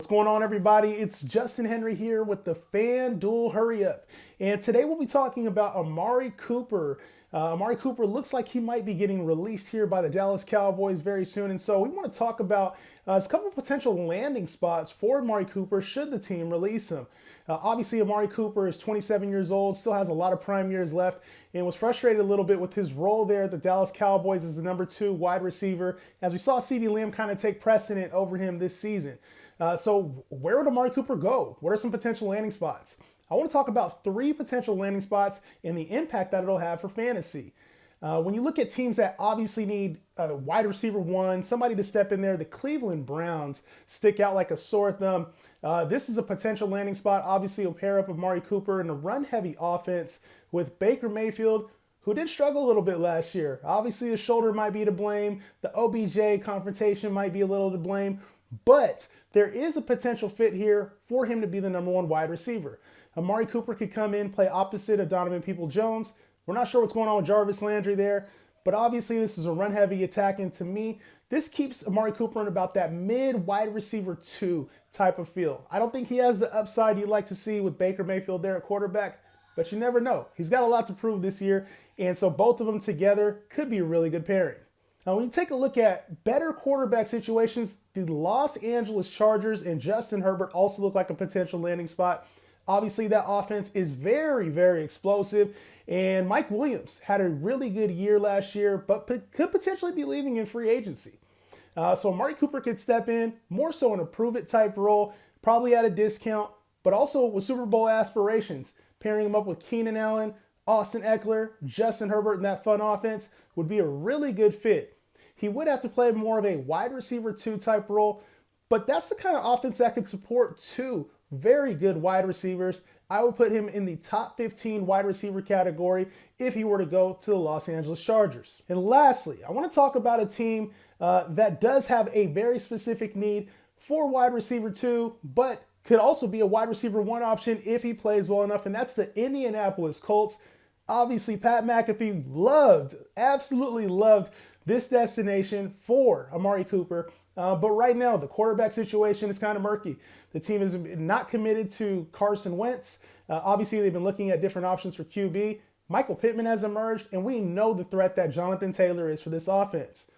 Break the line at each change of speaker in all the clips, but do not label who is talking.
going on, everybody? It's Justin Henry here with the FanDuel Hurry Up. And today we'll be talking about Amari Cooper. Amari Cooper looks like he might be getting released here by the Dallas Cowboys very soon. And so we want to talk about a couple of potential landing spots for Amari Cooper should the team release him. Obviously, Amari Cooper is 27 years old, still has a lot of prime years left, and was frustrated a little bit with his role there at the Dallas Cowboys as the number 2 wide receiver, as we saw CeeDee Lamb kind of take precedent over him this season. So where would Amari Cooper go? What are some potential landing spots? I want to talk about 3 potential landing spots and the impact that it'll have for fantasy. When you look at teams that obviously need a wide receiver 1, somebody to step in there, the Cleveland Browns stick out like a sore thumb. This is a potential landing spot. Obviously, it'll pair up Amari Cooper in a run-heavy offense with Baker Mayfield, who did struggle a little bit last year. Obviously, his shoulder might be to blame. The OBJ confrontation might be a little to blame. But there is a potential fit here for him to be the number 1 wide receiver. Amari Cooper could come in, play opposite of Donovan Peoples-Jones. We're not sure what's going on with Jarvis Landry there, but obviously this is a run-heavy attack, and to me, this keeps Amari Cooper in about that mid-wide receiver 2 type of feel. I don't think he has the upside you'd like to see with Baker Mayfield there at quarterback, but you never know. He's got a lot to prove this year, and so both of them together could be a really good pairing. Now, when you take a look at better quarterback situations, the Los Angeles Chargers and Justin Herbert also look like a potential landing spot. Obviously, that offense is very, very explosive, and Mike Williams had a really good year last year, but could potentially be leaving in free agency. So Amari Cooper could step in, more so in a prove-it type role, probably at a discount, but also with Super Bowl aspirations. Pairing him up with Keenan Allen, Austin Eckler, Justin Herbert in that fun offense would be a really good fit. He would have to play more of a wide receiver 2 type role, but that's the kind of offense that could support 2 very good wide receivers. I would put him in the top 15 wide receiver category if he were to go to the Los Angeles Chargers. And lastly, I want to talk about a team that does have a very specific need for wide receiver 2, but could also be a wide receiver 1 option if he plays well enough, and that's the Indianapolis Colts. Obviously, Pat McAfee absolutely loved this destination for Amari Cooper. But right now, the quarterback situation is kind of murky. The team is not committed to Carson Wentz. Obviously, they've been looking at different options for QB. Michael Pittman has emerged, and we know the threat that Jonathan Taylor is for this offense.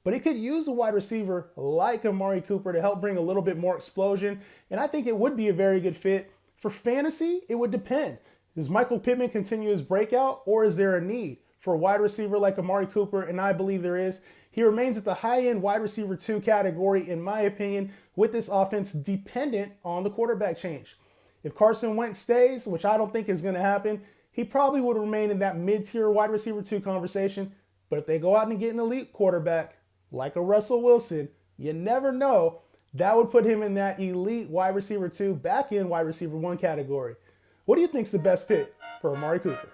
But he could use a wide receiver like Amari Cooper to help bring a little bit more explosion, and I think it would be a very good fit. For fantasy, it would depend. Does Michael Pittman continue his breakout, or is there a need for a wide receiver like Amari Cooper? And I believe there is. He remains at the high-end wide receiver 2 category, in my opinion, with this offense dependent on the quarterback change. If Carson Wentz stays, which I don't think is going to happen, he probably would remain in that mid-tier wide receiver 2 conversation. But if they go out and get an elite quarterback, like a Russell Wilson, you never know, that would put him in that elite wide receiver 2, back-end wide receiver 1 category. What do you think is the best pick for Amari Cooper?